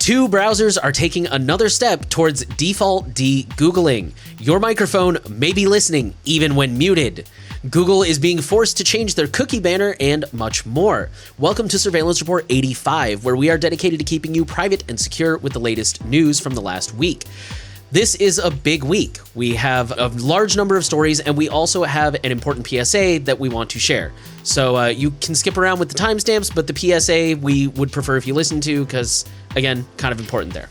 Two browsers are taking another step towards default de-Googling. Your microphone may be listening even when muted. Google is being forced to change their cookie banner and much more. Welcome to Surveillance Report 85, where we are dedicated to keeping you private and secure with the latest news from the last week. This is a big week. We have a large number of stories, and we also have an important PSA that we want to share. So you can skip around with the timestamps, but the PSA we would prefer if you listen to, because, again, kind of important there.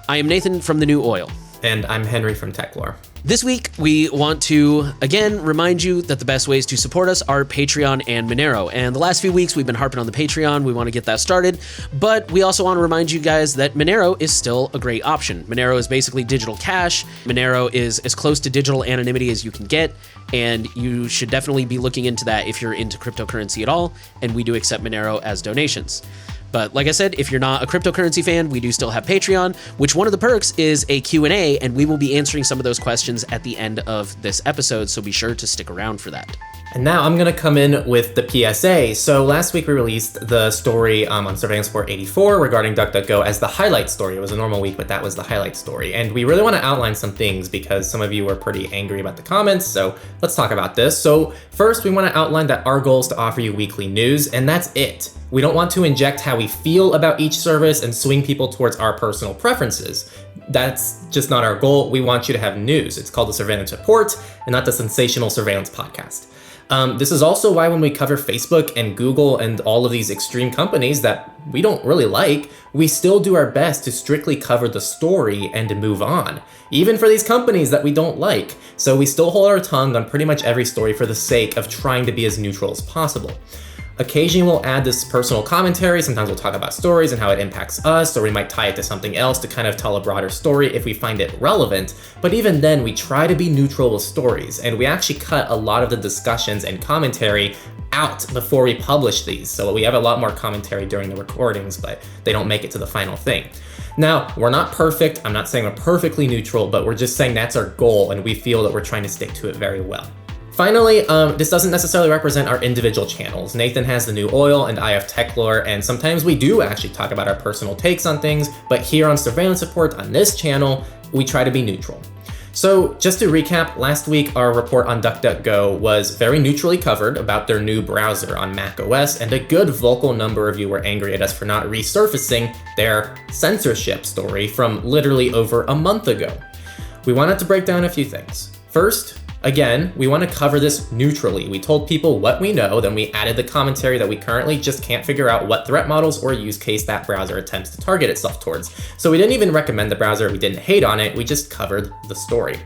I am Nathan from The New Oil. And I'm Henry from TechLore. This week, we want to, again, remind you that the best ways to support us are Patreon and Monero. And the last few weeks, we've been harping on the Patreon. We want to get that started. But we also want to remind you guys that Monero is still a great option. Monero is basically digital cash. Monero is as close to digital anonymity as you can get. And you should definitely be looking into that if you're into cryptocurrency at all. And we do accept Monero as donations. But like I said, if you're not a cryptocurrency fan, we do still have Patreon, which one of the perks is a Q&A, and we will be answering some of those questions at the end of this episode, so be sure to stick around for that. And now I'm going to come in with the PSA. So last week we released the story on Surveillance Report 84 regarding DuckDuckGo as the highlight story. It was a normal week, but that was the highlight story. And we really want to outline some things because some of you were pretty angry about the comments, so let's talk about this. So first, we want to outline that our goal is to offer you weekly news, and that's it. We don't want to inject how we feel about each service and swing people towards our personal preferences. That's just not our goal. We want you to have news. It's called the Surveillance Report and not the Sensational Surveillance Podcast. This is also why when we cover Facebook and Google and all of these extreme companies that we don't really like, we still do our best to strictly cover the story and to move on, even for these companies that we don't like. So we still hold our tongue on pretty much every story for the sake of trying to be as neutral as possible. Occasionally we'll add this personal commentary. Sometimes we'll talk about stories and how it impacts us, or we might tie it to something else to kind of tell a broader story if we find it relevant. But even then, we try to be neutral with stories, and we actually cut a lot of the discussions and commentary out before we publish these. So we have a lot more commentary during the recordings, but they don't make it to the final thing. Now, we're not perfect. I'm not saying we're perfectly neutral, but we're just saying that's our goal, and we feel that we're trying to stick to it very well. Finally, this doesn't necessarily represent our individual channels. Nathan has The New Oil and I have TechLore, and sometimes we do actually talk about our personal takes on things, but here on Surveillance Report on this channel, we try to be neutral. So just to recap, last week our report on DuckDuckGo was very neutrally covered about their new browser on macOS, and a good vocal number of you were angry at us for not resurfacing their censorship story from literally over a month ago. We wanted to break down a few things. First, again, we want to cover this neutrally. We told people what we know, then we added the commentary that we currently just can't figure out what threat models or use case that browser attempts to target itself towards. So we didn't even recommend the browser, we didn't hate on it, we just covered the story.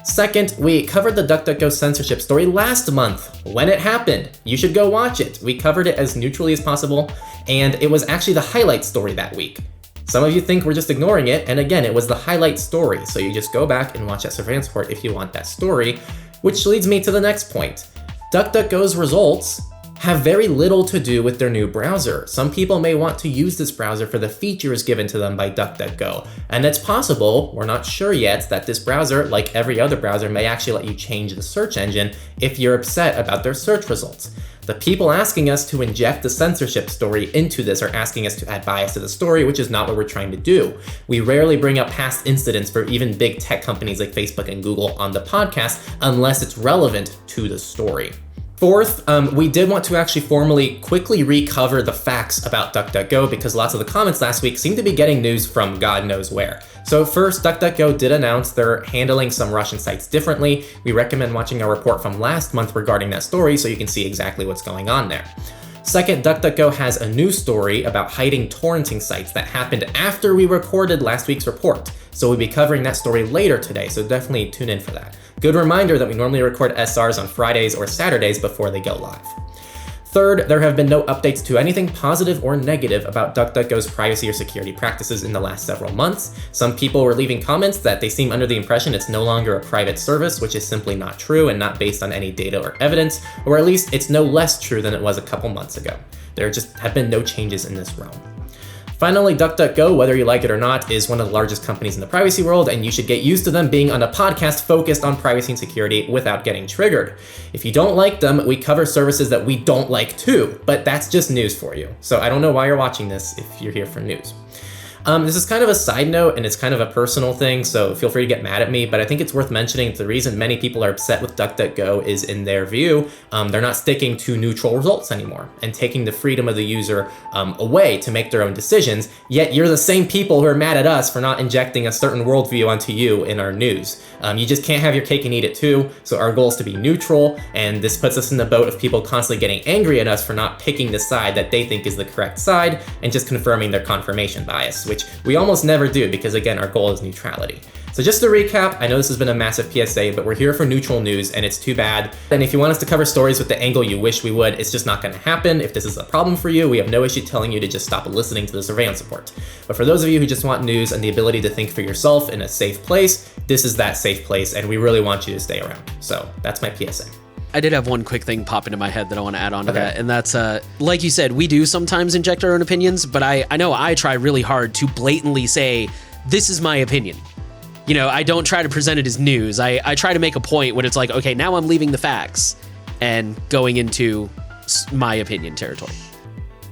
Second, we covered the DuckDuckGo censorship story last month, when it happened. You should go watch it. We covered it as neutrally as possible, and it was actually the highlight story that week. Some of you think we're just ignoring it, and again, it was the highlight story, so you just go back and watch that surveillance report if you want that story, which leads me to the next point. DuckDuckGo's results have very little to do with their new browser. Some people may want to use this browser for the features given to them by DuckDuckGo, and it's possible, we're not sure yet, that this browser, like every other browser, may actually let you change the search engine if you're upset about their search results. The people asking us to inject the censorship story into this are asking us to add bias to the story, which is not what we're trying to do. We rarely bring up past incidents for even big tech companies like Facebook and Google on the podcast unless it's relevant to the story. Fourth, we did want to actually formally quickly recover the facts about DuckDuckGo because lots of the comments last week seem to be getting news from God knows where. So first, DuckDuckGo did announce they're handling some Russian sites differently. We recommend watching our report from last month regarding that story so you can see exactly what's going on there. Second, DuckDuckGo has a new story about hiding torrenting sites that happened after we recorded last week's report. So we'll be covering that story later today, so definitely tune in for that. Good reminder that we normally record SRs on Fridays or Saturdays before they go live. Third, there have been no updates to anything positive or negative about DuckDuckGo's privacy or security practices in the last several months. Some people were leaving comments that they seem under the impression it's no longer a private service, which is simply not true and not based on any data or evidence, or at least it's no less true than it was a couple months ago. There just have been no changes in this realm. Finally, DuckDuckGo, whether you like it or not, is one of the largest companies in the privacy world, and you should get used to them being on a podcast focused on privacy and security without getting triggered. If you don't like them, we cover services that we don't like too, but that's just news for you. So I don't know why you're watching this if you're here for news. This is kind of a side note, and it's kind of a personal thing, so feel free to get mad at me, but I think it's worth mentioning the reason many people are upset with DuckDuckGo is, in their view, they're not sticking to neutral results anymore and taking the freedom of the user away to make their own decisions, yet you're the same people who are mad at us for not injecting a certain worldview onto you in our news. You just can't have your cake and eat it too, so our goal is to be neutral, and this puts us in the boat of people constantly getting angry at us for not picking the side that they think is the correct side and just confirming their confirmation bias, which we almost never do because, again, our goal is neutrality. So just to recap, I know this has been a massive PSA, but we're here for neutral news, and it's too bad. And if you want us to cover stories with the angle you wish we would, it's just not going to happen. If this is a problem for you, we have no issue telling you to just stop listening to the surveillance report. But for those of you who just want news and the ability to think for yourself in a safe place, this is that safe place, and we really want you to stay around. So that's my PSA. I did have one quick thing pop into my head that I want to add on to that, and that's, like you said, we do sometimes inject our own opinions, but I know I try really hard to blatantly say, this is my opinion. You know, I don't try to present it as news. I try to make a point when it's like, okay, now I'm leaving the facts and going into my opinion territory.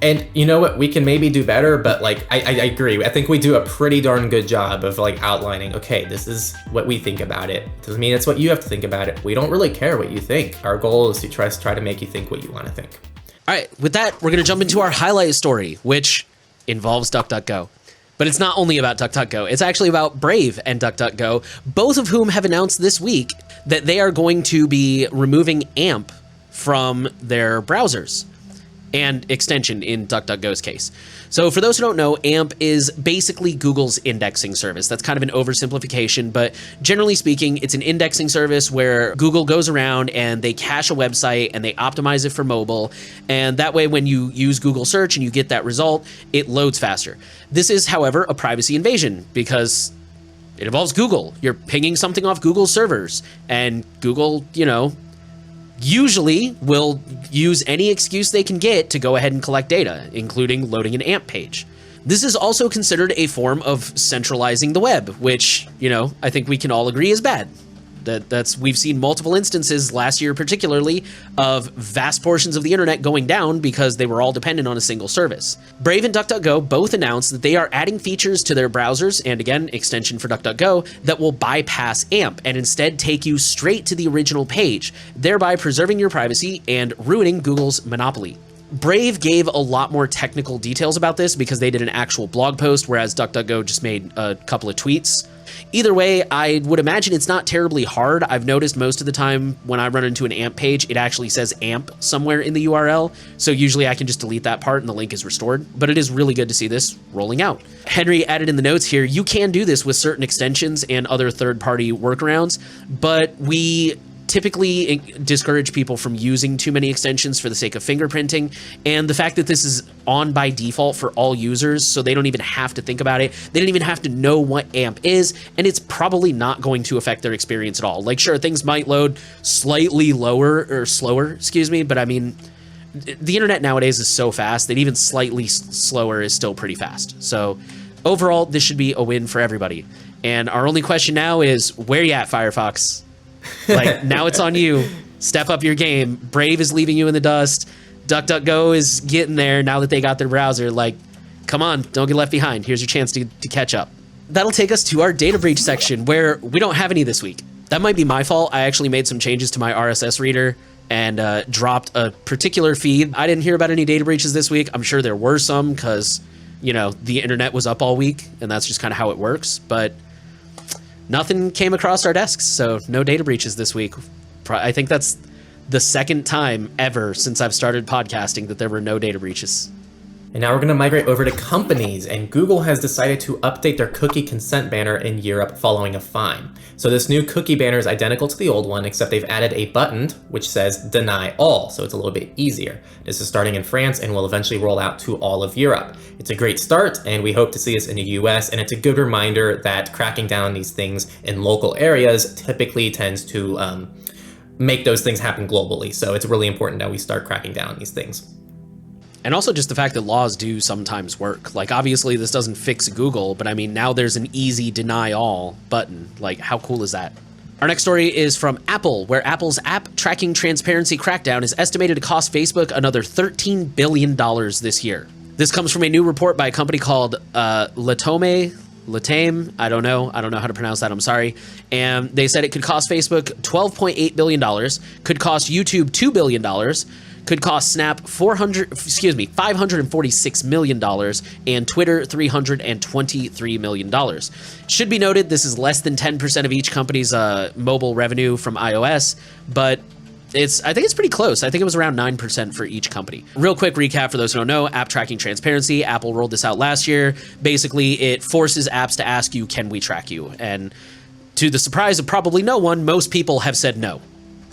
And you know what, we can maybe do better, but like, I agree. I think we do a pretty darn good job of like outlining, okay, this is what we think about it. Doesn't mean it's what you have to think about it. We don't really care what you think. Our goal is to try to make you think what you want to think. All right, with that, we're gonna jump into our highlight story, which involves DuckDuckGo. But it's not only about DuckDuckGo, it's actually about Brave and DuckDuckGo, both of whom have announced this week that they are going to be removing AMP from their browsers and extension in DuckDuckGo's case. So for those who don't know, AMP is basically Google's indexing service. That's kind of an oversimplification, but generally speaking, it's an indexing service where Google goes around and they cache a website and they optimize it for mobile. And that way, when you use Google search and you get that result, it loads faster. This is, however, a privacy invasion because it involves Google. You're pinging something off Google's servers, and Google, you know, usually will use any excuse they can get to go ahead and collect data, including loading an AMP page. This is also considered a form of centralizing the web, which, you know, I think we can all agree is bad. We've seen multiple instances last year, particularly, of vast portions of the internet going down because they were all dependent on a single service. Brave and DuckDuckGo both announced that they are adding features to their browsers, and again, extension for DuckDuckGo, that will bypass AMP and instead take you straight to the original page, thereby preserving your privacy and ruining Google's monopoly. Brave gave a lot more technical details about this because they did an actual blog post, whereas DuckDuckGo just made a couple of tweets. Either way, I would imagine it's not terribly hard. I've noticed most of the time when I run into an AMP page, it actually says AMP somewhere in the URL. So usually I can just delete that part and the link is restored. But it is really good to see this rolling out. Henry added in the notes here, you can do this with certain extensions and other third-party workarounds, but we typically discourage people from using too many extensions for the sake of fingerprinting, and the fact that this is on by default for all users, so they don't even have to think about it. They don't even have to know what AMP is, and it's probably not going to affect their experience at all. Like, sure, things might load slightly lower or slower, but I mean, the internet nowadays is so fast that even slightly slower is still pretty fast. So overall, this should be a win for everybody. And our only question now is, where you at, Firefox? Like, now it's on you. Step up your game. Brave is leaving you in the dust. DuckDuckGo is getting there now that they got their browser. Like, come on, don't get left behind. Here's your chance to catch up. That'll take us to our data breach section, where we don't have any this week. That might be my fault. I actually made some changes to my RSS reader and dropped a particular feed. I didn't hear about any data breaches this week. I'm sure there were some because, you know, the internet was up all week, and that's just kind of how it works. But nothing came across our desks, so no data breaches this week. I think that's the second time ever since I've started podcasting that there were no data breaches. And now we're going to migrate over to companies, and Google has decided to update their cookie consent banner in Europe following a fine. So this new cookie banner is identical to the old one, except they've added a button which says deny all, so it's a little bit easier. This is starting in France and will eventually roll out to all of Europe. It's a great start, and we hope to see this in the US, and it's a good reminder that cracking down on these things in local areas typically tends to make those things happen globally. So it's really important that we start cracking down on these things. And also just the fact that laws do sometimes work. Like, obviously this doesn't fix Google, but I mean, now there's an easy deny all button. Like, how cool is that? Our next story is from Apple, where Apple's app tracking transparency crackdown is estimated to cost Facebook another $13 billion this year. This comes from a new report by a company called Latame, I don't know how to pronounce that, I'm sorry. And they said it could cost Facebook $12.8 billion, could cost YouTube $2 billion, could cost Snap $546 million, and Twitter $323 million. Should be noted, this is less than 10% of each company's mobile revenue from iOS, but I think it's pretty close. I think it was around 9% for each company. Real quick recap for those who don't know, app tracking transparency. Apple rolled this out last year. Basically, it forces apps to ask you, can we track you? And to the surprise of probably no one, most people have said no.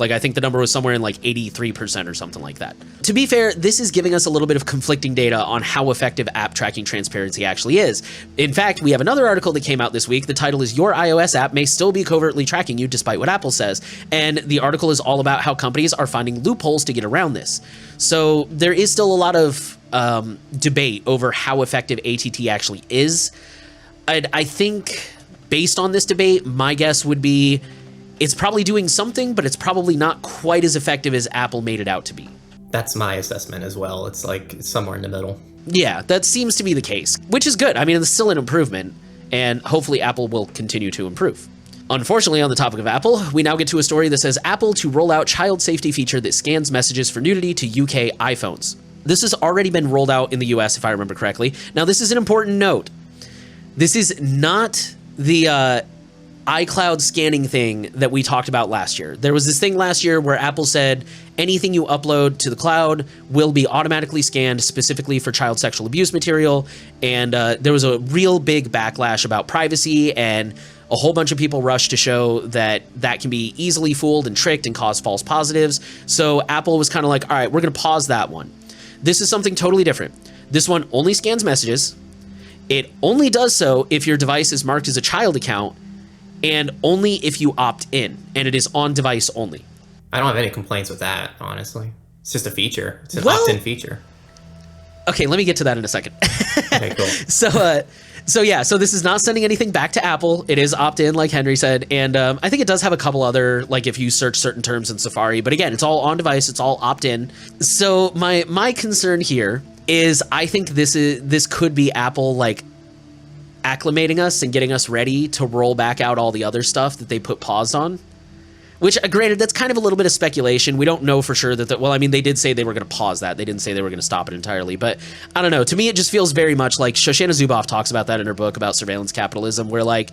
Like, I think the number was somewhere in like 83% or something like that. To be fair, this is giving us a little bit of conflicting data on how effective app tracking transparency actually is. In fact, we have another article that came out this week. The title is "Your iOS app may still be covertly tracking you despite what Apple says." And the article is all about how companies are finding loopholes to get around this. So there is still a lot of debate over how effective ATT actually is. I think based on this debate, my guess would be it's probably doing something, but it's probably not quite as effective as Apple made it out to be. That's my assessment as well. It's like somewhere in the middle. Yeah, that seems to be the case, which is good. I mean, it's still an improvement, and hopefully Apple will continue to improve. Unfortunately, on the topic of Apple, we now get to a story that says Apple to roll out child safety feature that scans messages for nudity to UK iPhones. This has already been rolled out in the US, if I remember correctly. Now, this is an important note. This is not the iCloud scanning thing that we talked about last year. There was this thing last year where Apple said anything you upload to the cloud will be automatically scanned specifically for child sexual abuse material. And there was a real big backlash about privacy, and a whole bunch of people rushed to show that that can be easily fooled and tricked and cause false positives. So Apple was kind of like, all right, we're going to pause that one. This is something totally different. This one only scans messages. It only does so if your device is marked as a child account, and only if you opt in, and it is on device only. I don't have any complaints with that, honestly. It's just a feature. It's an opt-in feature. Okay, let me get to that in a second. Okay, cool. So this is not sending anything back to Apple. It is opt-in, like Henry said, and I think it does have a couple other, like if you search certain terms in Safari, but again, it's all on device, it's all opt-in. So my concern here is I think this could be Apple like acclimating us and getting us ready to roll back out all the other stuff that they put pause on. Which, granted, that's kind of a little bit of speculation. We don't know for sure that, well, I mean, they did say they were going to pause that. They didn't say they were going to stop it entirely. But I don't know. To me, it just feels very much like Shoshana Zuboff talks about that in her book about surveillance capitalism, where, like,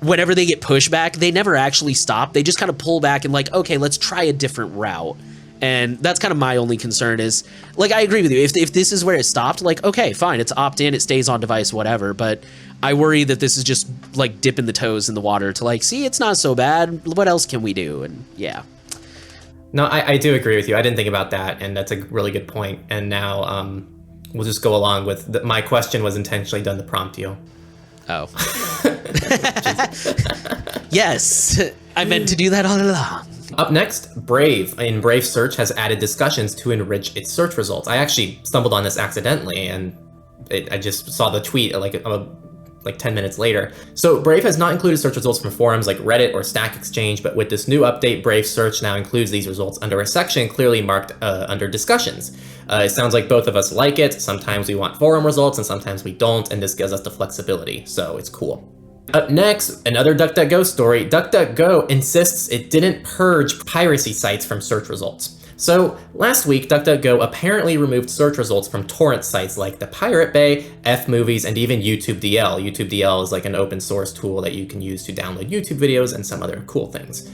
whenever they get pushback, they never actually stop. They just kind of pull back and, like, okay, let's try a different route. And that's kind of my only concern is, like, I agree with you. If this is where it stopped, like, okay, fine, it's opt-in, it stays on device, whatever. But I worry that this is just, like, dipping the toes in the water to, like, see, it's not so bad. What else can we do? And, yeah. No, I do agree with you. I didn't think about that, and that's a really good point. And now we'll just go along with my question was intentionally done to prompt you. Oh. Yes, I meant to do that all along. Up next, Brave. In Brave Search has added discussions to enrich its search results. I actually stumbled on this accidentally, and I just saw the tweet like 10 minutes later. So Brave has not included search results from forums like Reddit or Stack Exchange, but with this new update, Brave Search now includes these results under a section clearly marked under discussions. It sounds like both of us like it. Sometimes we want forum results and sometimes we don't, and this gives us the flexibility, so it's cool. Up next, another DuckDuckGo story. DuckDuckGo insists it didn't purge piracy sites from search results. So last week, DuckDuckGo apparently removed search results from torrent sites like the Pirate Bay, F-Movies, and even YouTube DL. YouTube DL is like an open source tool that you can use to download YouTube videos and some other cool things.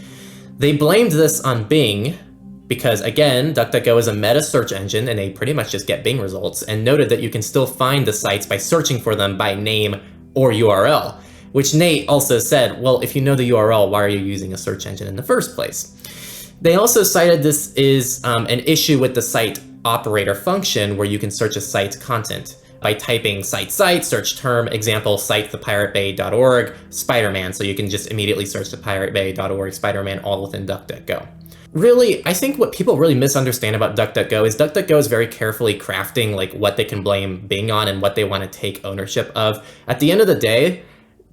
They blamed this on Bing because, again, DuckDuckGo is a meta search engine and they pretty much just get Bing results, and noted that you can still find the sites by searching for them by name or URL. Which Nate also said, well, if you know the URL, why are you using a search engine in the first place? They also cited this is an issue with the site operator function where you can search a site's content by typing site, search term, example, site thepiratebay.org, Spider-Man, so you can just immediately search thepiratebay.org, Spider-Man, all within DuckDuckGo. Really, I think what people really misunderstand about DuckDuckGo is very carefully crafting like what they can blame Bing on and what they want to take ownership of. At the end of the day,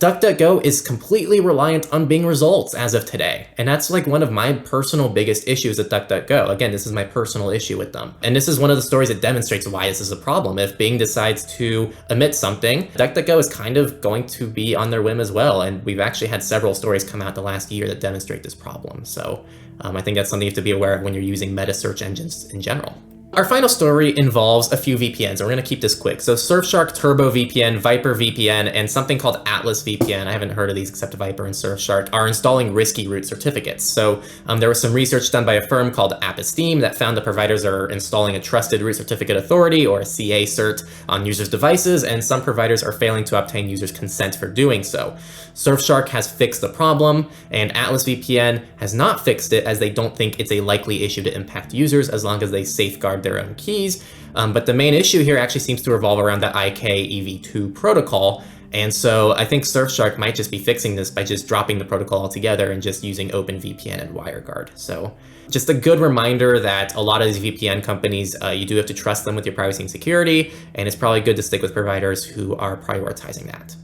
DuckDuckGo is completely reliant on Bing results as of today. And that's like one of my personal biggest issues with DuckDuckGo. Again, this is my personal issue with them. And this is one of the stories that demonstrates why this is a problem. If Bing decides to omit something, DuckDuckGo is kind of going to be on their whim as well. And we've actually had several stories come out the last year that demonstrate this problem. So I think that's something you have to be aware of when you're using meta search engines in general. Our final story involves a few VPNs, and we're going to keep this quick. So Surfshark Turbo VPN, Viper VPN, and something called Atlas VPN, I haven't heard of these except Viper and Surfshark, are installing risky root certificates. So there was some research done by a firm called Apisteme that found the providers are installing a Trusted Root Certificate Authority, or a CA cert, on users' devices, and some providers are failing to obtain users' consent for doing so. Surfshark has fixed the problem, and Atlas VPN has not fixed it, as they don't think it's a likely issue to impact users as long as they safeguard their own keys. But the main issue here actually seems to revolve around the IK-EV2 protocol. And so I think Surfshark might just be fixing this by just dropping the protocol altogether and just using OpenVPN and WireGuard. So just a good reminder that a lot of these VPN companies, you do have to trust them with your privacy and security, and it's probably good to stick with providers who are prioritizing that.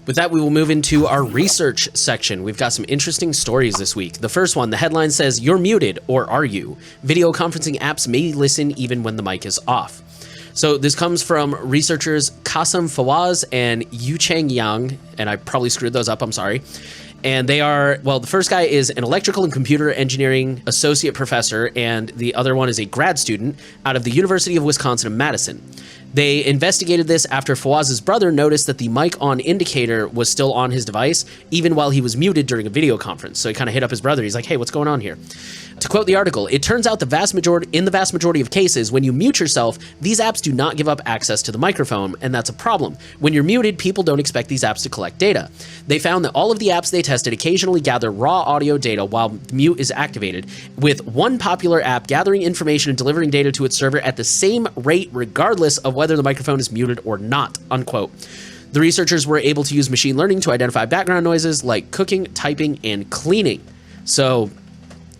With that, we will move into our research section. We've got some interesting stories this week. The first one, the headline says, "You're muted, or are you? Video conferencing apps may listen even when the mic is off." So this comes from researchers Qasim Fawaz and Yucheng Yang, and I probably screwed those up, I'm sorry. And they are, well, the first guy is an electrical and computer engineering associate professor, and the other one is a grad student out of the University of Wisconsin in Madison. They investigated this after Fawaz's brother noticed that the mic on indicator was still on his device, even while he was muted during a video conference. So he kind of hit up his brother. He's like, "Hey, what's going on here?" To quote the article, "It turns out in the vast majority of cases, when you mute yourself, these apps do not give up access to the microphone, and that's a problem. When you're muted, people don't expect these apps to collect data. They found that all of the apps they tested occasionally gather raw audio data while mute is activated, with one popular app gathering information and delivering data to its server at the same rate regardless of whether the microphone is muted or not," unquote. The researchers were able to use machine learning to identify background noises like cooking, typing, and cleaning. So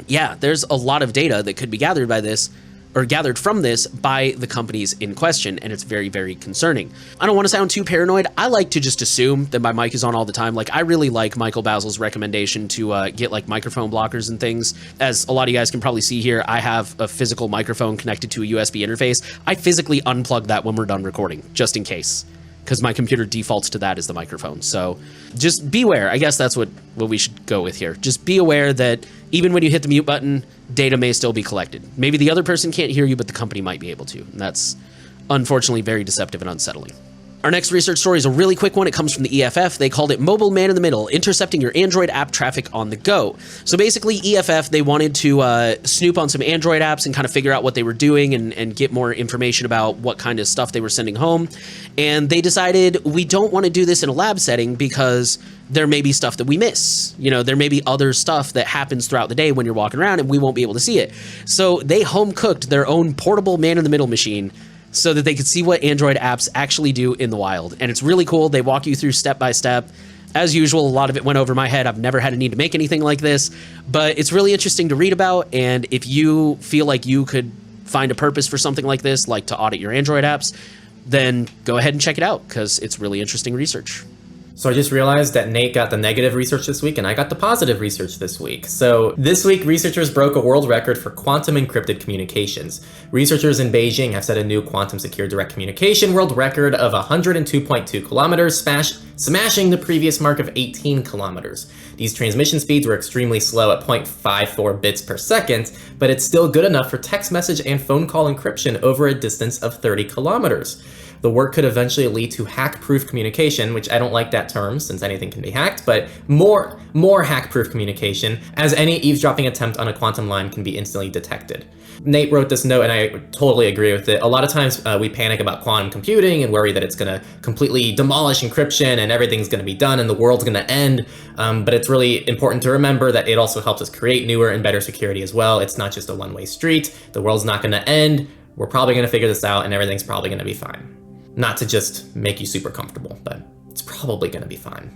yeah, there's a lot of data that could be gathered by this, or gathered from this by the companies in question, and it's very, very concerning. I don't want to sound too paranoid. I like to just assume that my mic is on all the time. Like, I really like Michael Basil's recommendation to get like microphone blockers and things. As a lot of you guys can probably see here, I have a physical microphone connected to a USB interface. I physically unplug that when we're done recording, just in case, because my computer defaults to that as the microphone. So just beware. I guess that's what we should go with here. Just be aware that even when you hit the mute button, data may still be collected. Maybe the other person can't hear you, but the company might be able to. And that's unfortunately very deceptive and unsettling. Our next research story is a really quick one. It comes from the EFF. They called it Mobile Man in the Middle, Intercepting Your Android App Traffic on the Go. So basically, EFF, they wanted to snoop on some Android apps and kind of figure out what they were doing and get more information about what kind of stuff they were sending home. And they decided, we don't want to do this in a lab setting because there may be stuff that we miss. You know, there may be other stuff that happens throughout the day when you're walking around and we won't be able to see it. So they home cooked their own portable man in the middle machine so that they could see what Android apps actually do in the wild. And it's really cool. They walk you through step by step. As usual, a lot of it went over my head. I've never had a need to make anything like this, but it's really interesting to read about. And if you feel like you could find a purpose for something like this, like to audit your Android apps, then go ahead and check it out because it's really interesting research. So I just realized that Nate got the negative research this week and I got the positive research this week. So this week, researchers broke a world record for quantum encrypted communications. Researchers in Beijing have set a new quantum secure direct communication world record of 102.2 kilometers, smashing the previous mark of 18 kilometers. These transmission speeds were extremely slow at 0.54 bits per second, but it's still good enough for text message and phone call encryption over a distance of 30 kilometers. The work could eventually lead to hack-proof communication, which I don't like that term since anything can be hacked, but more hack-proof communication, as any eavesdropping attempt on a quantum line can be instantly detected. Nate wrote this note and I totally agree with it. A lot of times we panic about quantum computing and worry that it's going to completely demolish encryption and everything's going to be done and the world's going to end. But it's really important to remember that it also helps us create newer and better security as well. It's not just a one-way street. The world's not going to end. We're probably going to figure this out and everything's probably going to be fine. Not to just make you super comfortable, but it's probably going to be fine.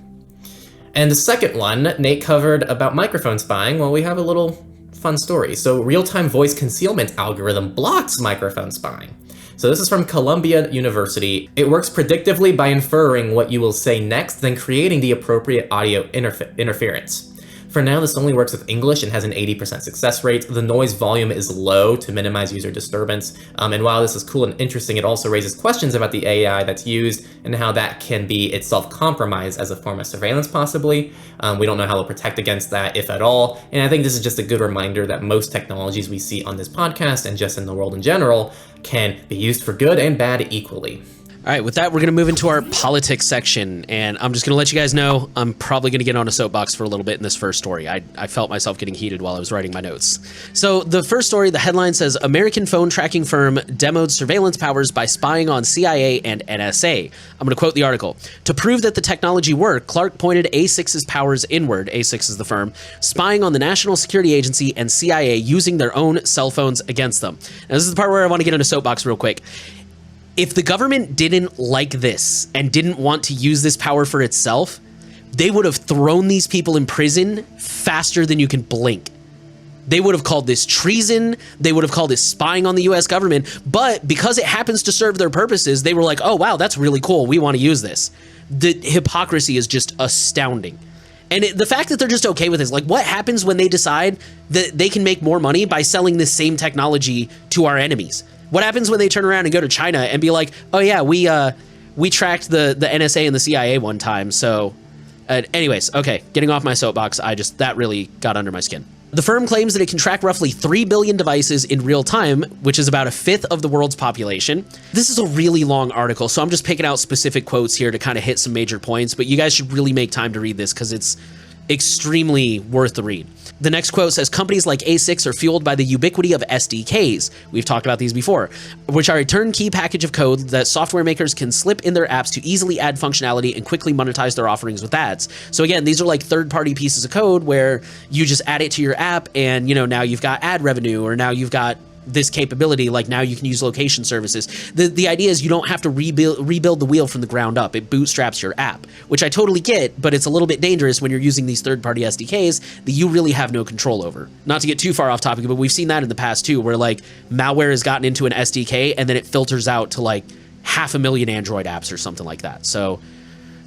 And the second one, Nate covered about microphone spying. Well, we have a little fun story. So real-time voice concealment algorithm blocks microphone spying. So this is from Columbia University. It works predictively by inferring what you will say next, then creating the appropriate audio interference. For now, this only works with English and has an 80% success rate. The noise volume is low to minimize user disturbance. And while this is cool and interesting, it also raises questions about the AI that's used and how that can be itself compromised as a form of surveillance, possibly. We don't know how to protect against that, if at all. And I think this is just a good reminder that most technologies we see on this podcast and just in the world in general can be used for good and bad equally. All right, with that, we're going to move into our politics section, and I'm just going to let you guys know I'm probably going to get on a soapbox for a little bit in this first story. I felt myself getting heated while I was writing my notes. So the first story, the headline says, American phone tracking firm demoed surveillance powers by spying on CIA and NSA. I'm going to quote the article. To prove that the technology worked, Clark pointed A6's powers inward, A6 is the firm, spying on the National Security Agency and CIA using their own cell phones against them. Now, this is the part where I want to get on a soapbox real quick. If the government didn't like this and didn't want to use this power for itself, they would have thrown these people in prison faster than you can blink. They would have called this treason. They would have called this spying on the US government. But because it happens to serve their purposes, they were like, oh, wow, that's really cool. We want to use this. The hypocrisy is just astounding. And the fact that they're just okay with this, like what happens when they decide that they can make more money by selling this same technology to our enemies? What happens when they turn around and go to China and be like, oh yeah, we tracked the NSA and the CIA one time. So anyways, okay, getting off my soapbox, that really got under my skin. The firm claims that it can track roughly 3 billion devices in real time, which is about a fifth of the world's population. This is a really long article, so I'm just picking out specific quotes here to kind of hit some major points, but you guys should really make time to read this because it's extremely worth the read. The next quote says, companies like A6 are fueled by the ubiquity of SDKs. We've talked about these before, which are a turnkey package of code that software makers can slip in their apps to easily add functionality and quickly monetize their offerings with ads. So again, these are like third-party pieces of code where you just add it to your app and, now you've got ad revenue, or now you've got this capability, like now you can use location services. The idea is you don't have to rebuild the wheel from the ground up. It bootstraps your app, which I totally get, but it's a little bit dangerous when you're using these third-party SDKs that you really have no control over. Not to get too far off topic, but we've seen that in the past too, where like malware has gotten into an SDK and then it filters out to like 500,000 Android apps or something like that. So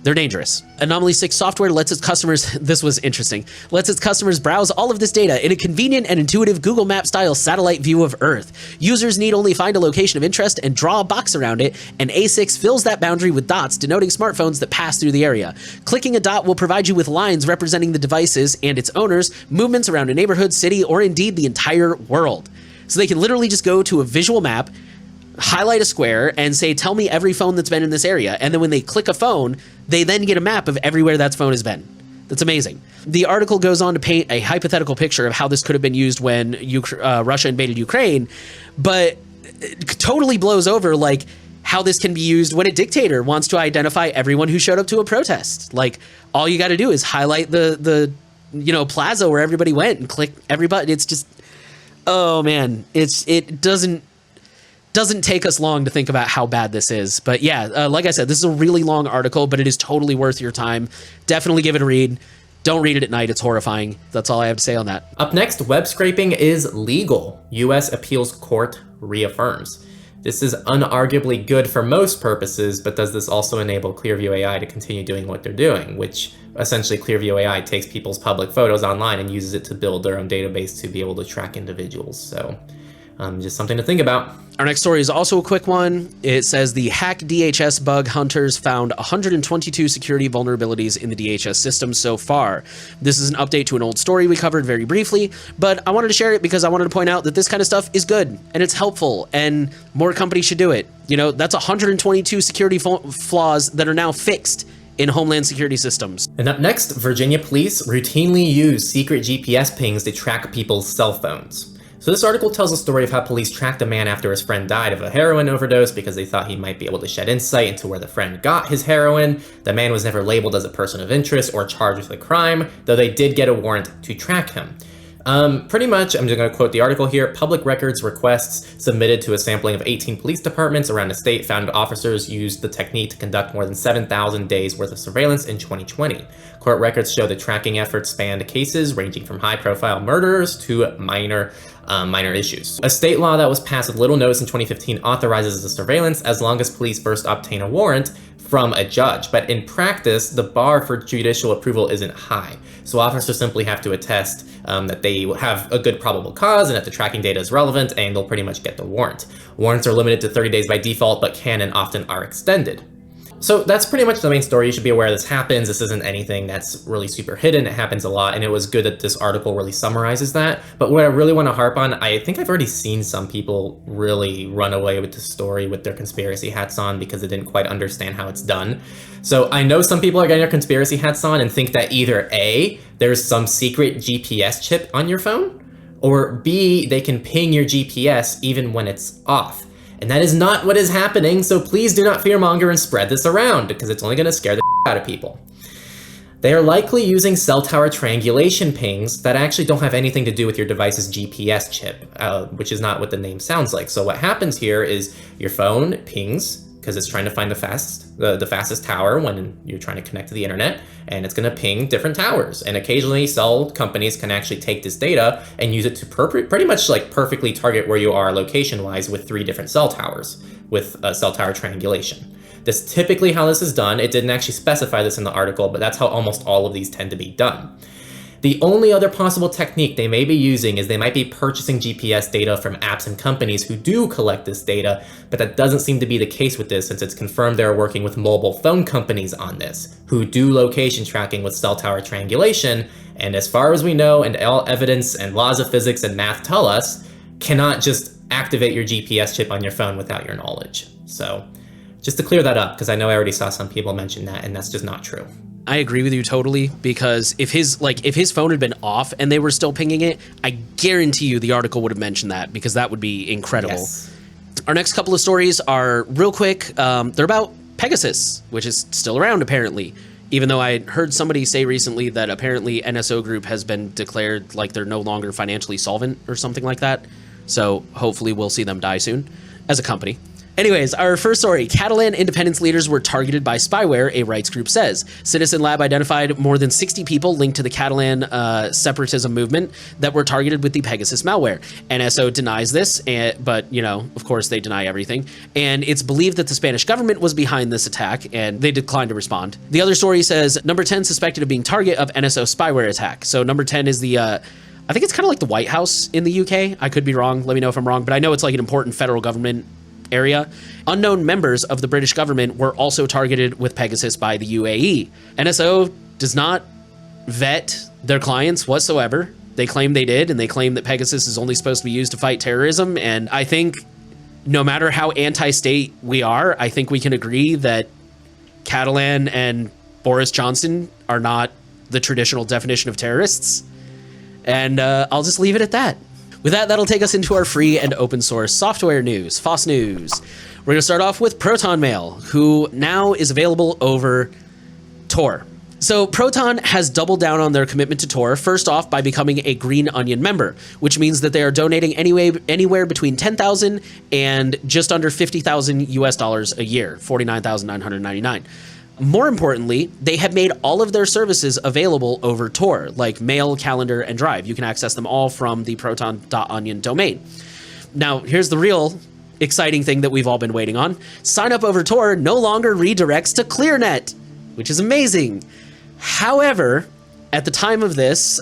they're dangerous. Anomaly 6 software lets its customers, this was interesting, lets its customers browse all of this data in a convenient and intuitive Google Maps style satellite view of Earth. Users need only find a location of interest and draw a box around it, and A6 fills that boundary with dots denoting smartphones that pass through the area. Clicking a dot will provide you with lines representing the devices and its owners, movements around a neighborhood, city, or indeed the entire world. So they can literally just go to a visual map, highlight a square and say, tell me every phone that's been in this area. And then when they click a phone, they then get a map of everywhere that phone has been. That's amazing. The article goes on to paint a hypothetical picture of how this could have been used when Russia invaded Ukraine, but it totally blows over like how this can be used when a dictator wants to identify everyone who showed up to a protest. Like all you got to do is highlight the plaza where everybody went and click every button. It's just, oh man, it doesn't take us long to think about how bad this is. But yeah, like I said, this is a really long article, but it is totally worth your time. Definitely give it a read. Don't read it at night. It's horrifying. That's all I have to say on that. Up next, web scraping is legal. U.S. Appeals Court reaffirms. This is unarguably good for most purposes, but does this also enable Clearview AI to continue doing what they're doing, which essentially Clearview AI takes people's public photos online and uses it to build their own database to be able to track individuals. So just something to think about. Our next story is also a quick one. It says the Hack DHS bug hunters found 122 security vulnerabilities in the DHS system so far. This is an update to an old story we covered very briefly, but I wanted to share it because I wanted to point out that this kind of stuff is good and it's helpful and more companies should do it. That's 122 security flaws that are now fixed in Homeland Security systems. And up next, Virginia police routinely use secret GPS pings to track people's cell phones. So this article tells a story of how police tracked a man after his friend died of a heroin overdose because they thought he might be able to shed insight into where the friend got his heroin. The man was never labeled as a person of interest or charged with a crime, though they did get a warrant to track him. Pretty much, I'm just going to quote the article here. Public records requests submitted to a sampling of 18 police departments around the state found officers used the technique to conduct more than 7,000 days worth of surveillance in 2020. Court records show the tracking efforts spanned cases ranging from high-profile murders to minor issues. A state law that was passed with little notice in 2015 authorizes the surveillance as long as police first obtain a warrant from a judge, but in practice, the bar for judicial approval isn't high. So officers simply have to attest that they have a good probable cause and that the tracking data is relevant, and they'll pretty much get the warrant. Warrants are limited to 30 days by default, but can and often are extended. So that's pretty much the main story. You should be aware this happens. This isn't anything that's really super hidden. It happens a lot, and it was good that this article really summarizes that. But what I really want to harp on, I think I've already seen some people really run away with the story with their conspiracy hats on because they didn't quite understand how it's done. So I know some people are getting their conspiracy hats on and think that either A, there's some secret GPS chip on your phone, or B, they can ping your GPS even when it's off. And that is not what is happening, so please do not fearmonger and spread this around, because it's only going to scare the out of people. They are likely using cell tower triangulation pings that actually don't have anything to do with your device's GPS chip, which is not what the name sounds like. So what happens here is your phone pings, because it's trying to find the fastest tower when you're trying to connect to the internet, and it's going to ping different towers. And occasionally cell companies can actually take this data and use it to pretty much like perfectly target where you are location-wise with 3 different cell towers with cell tower triangulation. That's typically how this is done. It didn't actually specify this in the article, but that's how almost all of these tend to be done. The only other possible technique they may be using is they might be purchasing GPS data from apps and companies who do collect this data, but that doesn't seem to be the case with this, since it's confirmed they're working with mobile phone companies on this, who do location tracking with cell tower triangulation, and as far as we know, and all evidence and laws of physics and math tell us, cannot just activate your GPS chip on your phone without your knowledge. So just to clear that up, because I know I already saw some people mention that, and that's just not true. I agree with you totally, because if his phone had been off and they were still pinging it, I guarantee you the article would have mentioned that, because that would be incredible. Yes. Our next couple of stories are real quick. They're about Pegasus, which is still around apparently, even though I heard somebody say recently that apparently NSO Group has been declared like they're no longer financially solvent or something like that. So hopefully we'll see them die soon as a company. Anyways, our first story, Catalan independence leaders were targeted by spyware, a rights group says. Citizen Lab identified more than 60 people linked to the Catalan separatism movement that were targeted with the Pegasus malware. NSO denies this, but, you know, of course they deny everything. And it's believed that the Spanish government was behind this attack, and they declined to respond. The other story says, number 10 suspected of being target of NSO spyware attack. So number 10 is the... I think it's kind of like the White House in the UK. I could be wrong. Let me know if I'm wrong. But I know it's like an important federal government area. Unknown members of the British government were also targeted with Pegasus by the UAE. NSO does not vet their clients whatsoever. They claim they did, and they claim that Pegasus is only supposed to be used to fight terrorism. And I think no matter how anti-state we are, I think we can agree that Catalan and Boris Johnson are not the traditional definition of terrorists. And I'll just leave it at that. With that, that'll take us into our free and open source software news, FOSS News. We're going to start off with Proton Mail, who now is available over Tor. So Proton has doubled down on their commitment to Tor, first off by becoming a Green Onion member, which means that they are donating anywhere between $10,000 and just under $50,000 US a year, $49,999. More importantly, they have made all of their services available over Tor, like Mail, Calendar, and Drive. You can access them all from the proton.onion domain. Now, here's the real exciting thing that we've all been waiting on. Sign up over Tor no longer redirects to ClearNet, which is amazing. However, at the time of this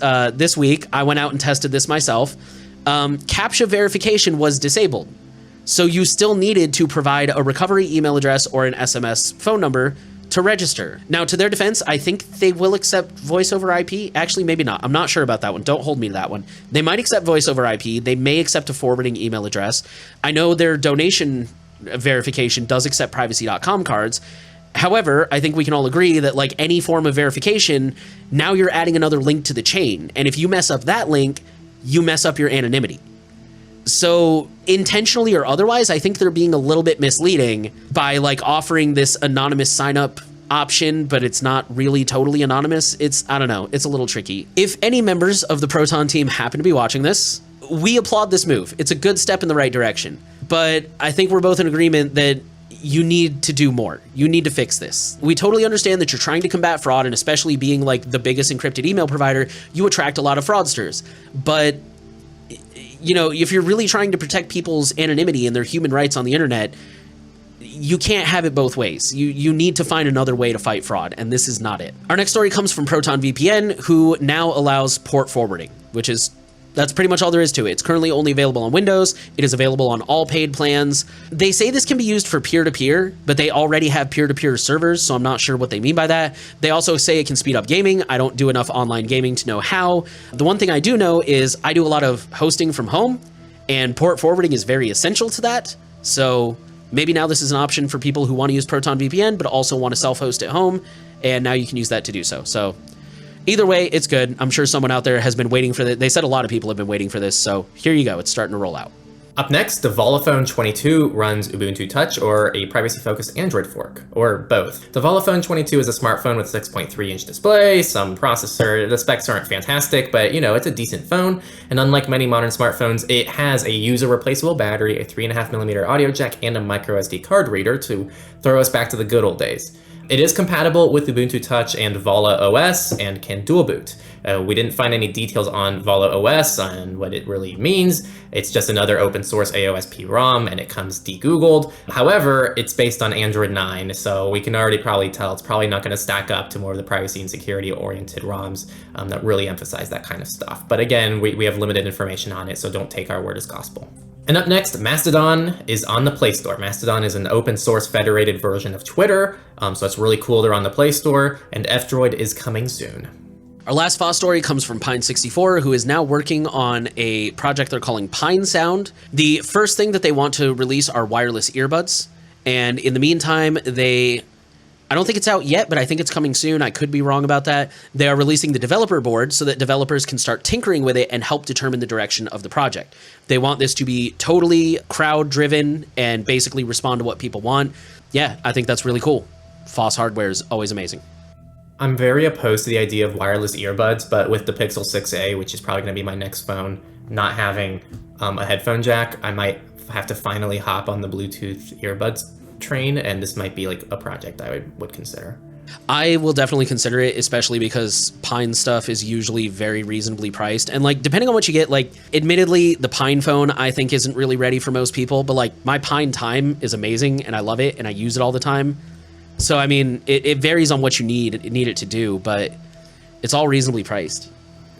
week, I went out and tested this myself. CAPTCHA verification was disabled. So you still needed to provide a recovery email address or an SMS phone number to register. Now, to their defense, I think they will accept voice over IP. Actually, maybe not. I'm not sure about that one. Don't hold me to that one. They might accept voice over IP. They may accept a forwarding email address. I know their donation verification does accept privacy.com cards. However, I think we can all agree that like any form of verification, now you're adding another link to the chain. And if you mess up that link, you mess up your anonymity. So intentionally or otherwise, I think they're being a little bit misleading by like offering this anonymous sign up option, but it's not really totally anonymous. I don't know, it's a little tricky. If any members of the Proton team happen to be watching this, we applaud this move. It's a good step in the right direction, but I think we're both in agreement that you need to do more. You need to fix this. We totally understand that you're trying to combat fraud, and especially being like the biggest encrypted email provider, you attract a lot of fraudsters. But you know, if you're really trying to protect people's anonymity and their human rights on the internet, you can't have it both ways. You need to find another way to fight fraud, and this is not it. Our next story comes from Proton VPN, who now allows port forwarding, that's pretty much all there is to it. It's currently only available on Windows. It is available on all paid plans. They say this can be used for peer-to-peer, but they already have peer-to-peer servers, so I'm not sure what they mean by that. They also say it can speed up gaming. I don't do enough online gaming to know how. The one thing I do know is I do a lot of hosting from home, and port forwarding is very essential to that. So maybe now this is an option for people who want to use Proton VPN, but also want to self-host at home, and now you can use that to do so. So either way, it's good. I'm sure someone out there has been waiting for this. They said a lot of people have been waiting for this, so here you go. It's starting to roll out. Up next, the Volaphone 22 runs Ubuntu Touch, or a privacy-focused Android fork, or both. The Volaphone 22 is a smartphone with 6.3-inch display, some processor. The specs aren't fantastic, but you know, it's a decent phone. And unlike many modern smartphones, it has a user-replaceable battery, a 3.5mm audio jack, and a microSD card reader to throw us back to the good old days. It is compatible with Ubuntu Touch and Vola OS and can dual boot. We didn't find any details on Vola OS and what it really means. It's just another open source AOSP ROM, and it comes de-googled. However, it's based on Android 9, so we can already probably tell it's probably not going to stack up to more of the privacy and security oriented ROMs that really emphasize that kind of stuff. But again, we have limited information on it, so don't take our word as gospel. And up next, Mastodon is on the Play Store. Mastodon is an open source federated version of Twitter, so it's really cool they're on the Play Store, and F-Droid is coming soon. Our last FOSS story comes from Pine64, who is now working on a project they're calling Pine Sound. The first thing that they want to release are wireless earbuds, and in the meantime, I don't think it's out yet, but I think it's coming soon. I could be wrong about that. They are releasing the developer board so that developers can start tinkering with it and help determine the direction of the project. They want this to be totally crowd-driven and basically respond to what people want. Yeah, I think that's really cool. FOSS hardware is always amazing. I'm very opposed to the idea of wireless earbuds, but with the Pixel 6a, which is probably going to be my next phone, not having a headphone jack, I might have to finally hop on the Bluetooth earbuds train, and this might be like a project I would consider. I will definitely consider it, especially because Pine stuff is usually very reasonably priced. And like, depending on what you get, like, admittedly, the Pine phone I think isn't really ready for most people, but like my Pine Time is amazing and I love it and I use it all the time. So, I mean, it varies on what you need it to do, but it's all reasonably priced.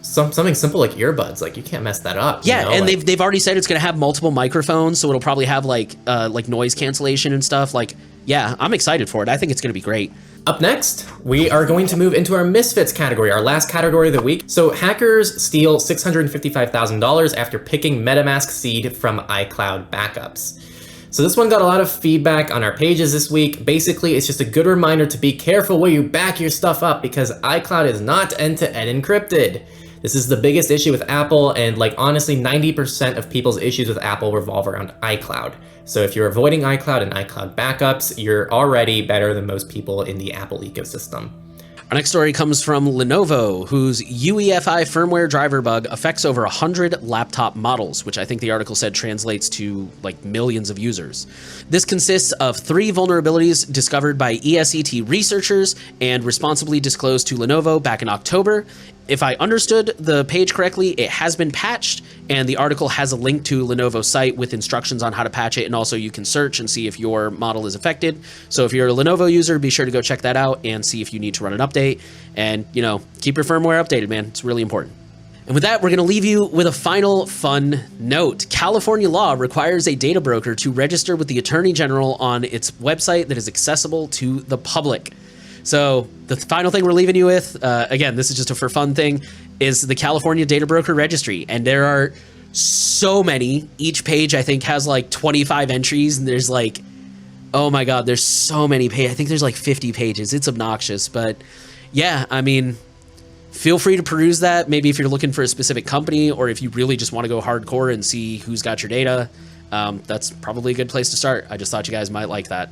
Something simple like earbuds, like you can't mess that up. Yeah, you know? and like, they've already said it's going to have multiple microphones, so it'll probably have like noise cancellation and stuff. Like, yeah, I'm excited for it. I think it's going to be great. Up next, we are going to move into our Misfits category, our last category of the week. So hackers steal $655,000 after picking MetaMask seed from iCloud backups. So this one got a lot of feedback on our pages this week. Basically, it's just a good reminder to be careful where you back your stuff up because iCloud is not end-to-end encrypted. This is the biggest issue with Apple, and like honestly, 90% of people's issues with Apple revolve around iCloud. So if you're avoiding iCloud and iCloud backups, you're already better than most people in the Apple ecosystem. Our next story comes from Lenovo, whose UEFI firmware driver bug affects over 100 laptop models, which I think the article said translates to like millions of users. This consists of 3 vulnerabilities discovered by ESET researchers and responsibly disclosed to Lenovo back in October. If I understood the page correctly, it has been patched, and the article has a link to Lenovo's site with instructions on how to patch it, and also you can search and see if your model is affected. So if you're a Lenovo user, be sure to go check that out and see if you need to run an update. And, you know, keep your firmware updated, man. It's really important. And with that, we're going to leave you with a final fun note. California law requires a data broker to register with the Attorney General on its website that is accessible to the public. So the final thing we're leaving you with, again, this is just a for fun thing, is the California Data Broker Registry. And there are so many. Each page, I think, has like 25 entries. And there's like, oh my God, there's so many pages. I think there's like 50 pages. It's obnoxious. But yeah, I mean, feel free to peruse that. Maybe if you're looking for a specific company or if you really just want to go hardcore and see who's got your data, that's probably a good place to start. I just thought you guys might like that.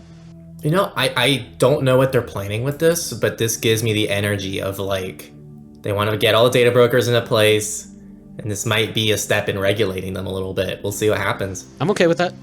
You know, I don't know what they're planning with this, but this gives me the energy of like, they want to get all the data brokers into place, and this might be a step in regulating them a little bit. We'll see what happens. I'm okay with that.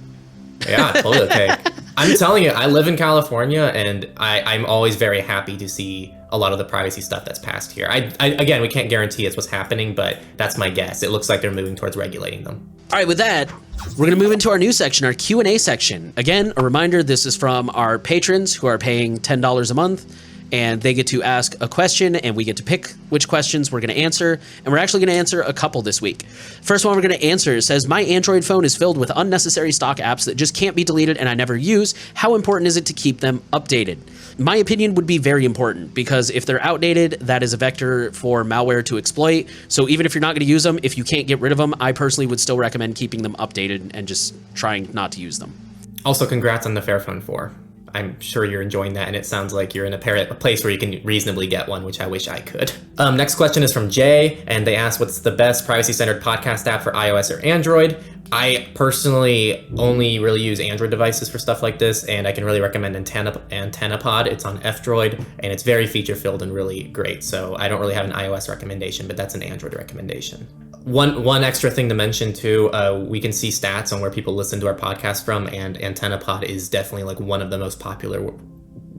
Yeah, totally okay. I'm telling you, I live in California, and I'm always very happy to see a lot of the privacy stuff that's passed here. Again, we can't guarantee it's what's happening, but that's my guess. It looks like they're moving towards regulating them. All right, with that, we're going to move into our new section, our Q&A section. Again, a reminder, this is from our patrons who are paying $10 a month, and they get to ask a question, and we get to pick which questions we're going to answer, and we're actually going to answer a couple this week. First one we're going to answer says, my Android phone is filled with unnecessary stock apps that just can't be deleted and I never use. How important is it to keep them updated? My opinion would be very important, because if they're outdated, that is a vector for malware to exploit. So even if you're not going to use them, if you can't get rid of them, I personally would still recommend keeping them updated and just trying not to use them. Also, congrats on the Fairphone 4. I'm sure you're enjoying that, and it sounds like you're in a place where you can reasonably get one, which I wish I could. Next question is from Jay, and they asked, what's the best privacy-centered podcast app for iOS or Android? I personally only really use Android devices for stuff like this, and I can really recommend AntennaPod. It's on F-Droid, and it's very feature-filled and really great. So I don't really have an iOS recommendation, but that's an Android recommendation. One extra thing to mention too, we can see stats on where people listen to our podcast from, and AntennaPod is definitely like one of the most popular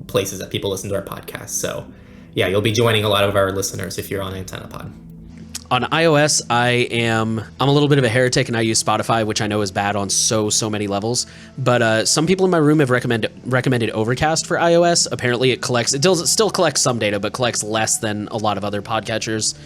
places that people listen to our podcast. So yeah, you'll be joining a lot of our listeners if you're on AntennaPod. On iOS, I'm a little bit of a heretic, and I use Spotify, which I know is bad on so many levels. But some people in my room have recommended Overcast for iOS. Apparently, it still collects some data, but collects less than a lot of other podcatchers.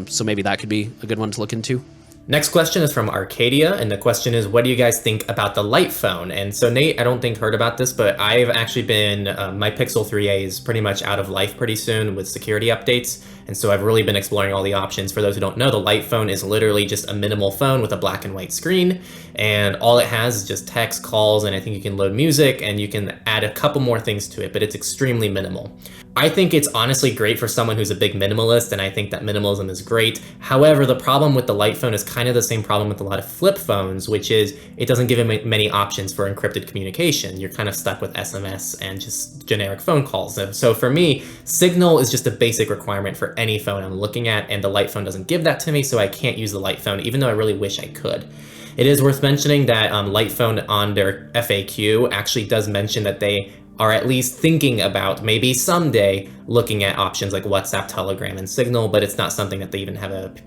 So maybe that could be a good one to look into. Next question is from Arcadia, and the question is, what do you guys think about the Light phone? And so Nate, I don't think heard about this, but I've actually been, my Pixel 3a is pretty much out of life pretty soon with security updates. And so I've really been exploring all the options. For those who don't know, the Light phone is literally just a minimal phone with a black and white screen. And all it has is just text, calls, and I think you can load music, and you can add a couple more things to it, but it's extremely minimal. I think it's honestly great for someone who's a big minimalist, and I think that minimalism is great. However, the problem with the Light phone is kind of the same problem with a lot of flip phones, which is it doesn't give you many options for encrypted communication. You're kind of stuck with SMS and just generic phone calls. So for me, Signal is just a basic requirement for any phone I'm looking at, and the Light phone doesn't give that to me, so I can't use the Light phone, even though I really wish I could. It is worth mentioning that Light phone on their FAQ actually does mention that they are at least thinking about maybe someday looking at options like WhatsApp, Telegram, and Signal, but it's not something that they even have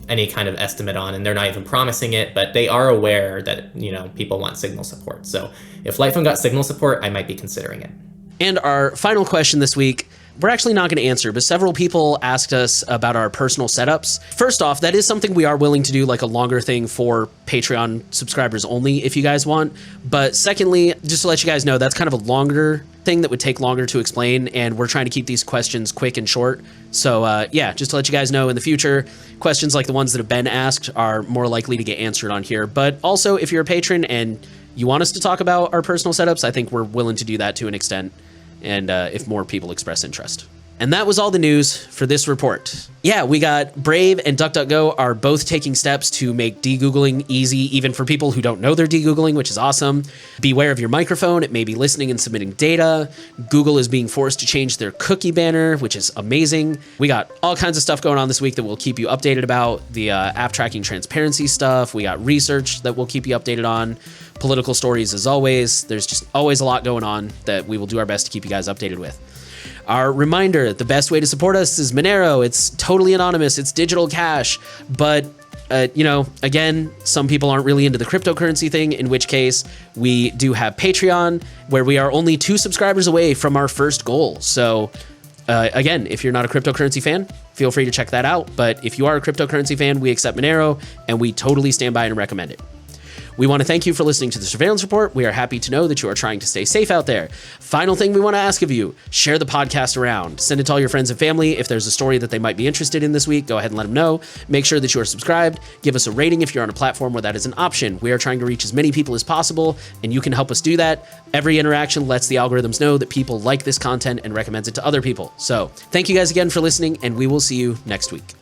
any kind of estimate on, and they're not even promising it, but they are aware that, you know, people want Signal support. So if Light phone got Signal support, I might be considering it. And our final question this week, we're actually not going to answer, but several people asked us about our personal setups. First off, that is something we are willing to do, like a longer thing for Patreon subscribers only if you guys want. But secondly, just to let you guys know, that's kind of a longer thing that would take longer to explain, and we're trying to keep these questions quick and short. So yeah, just to let you guys know, in the future, questions like the ones that have been asked are more likely to get answered on here. But also, if you're a patron and you want us to talk about our personal setups, I think we're willing to do that to an extent, and if more people express interest. And that was all the news for this report. Yeah, we got Brave and DuckDuckGo are both taking steps to make de-Googling easy, even for people who don't know they're de-Googling, which is awesome. Beware of your microphone, it may be listening and submitting data. Google is being forced to change their cookie banner, which is amazing. We got all kinds of stuff going on this week that we'll keep you updated about. The app tracking transparency stuff. We got research that we'll keep you updated on. Political stories as always. There's just always a lot going on that we will do our best to keep you guys updated with. Our reminder, the best way to support us is Monero. It's totally anonymous. It's digital cash. But, you know, again, some people aren't really into the cryptocurrency thing, in which case we do have Patreon, where we are only 2 subscribers away from our first goal. So, again, if you're not a cryptocurrency fan, feel free to check that out. But if you are a cryptocurrency fan, we accept Monero, and we totally stand by and recommend it. We want to thank you for listening to the Surveillance Report. We are happy to know that you are trying to stay safe out there. Final thing we want to ask of you, share the podcast around. Send it to all your friends and family. If there's a story that they might be interested in this week, go ahead and let them know. Make sure that you are subscribed. Give us a rating if you're on a platform where that is an option. We are trying to reach as many people as possible, and you can help us do that. Every interaction lets the algorithms know that people like this content and recommends it to other people. So thank you guys again for listening, and we will see you next week.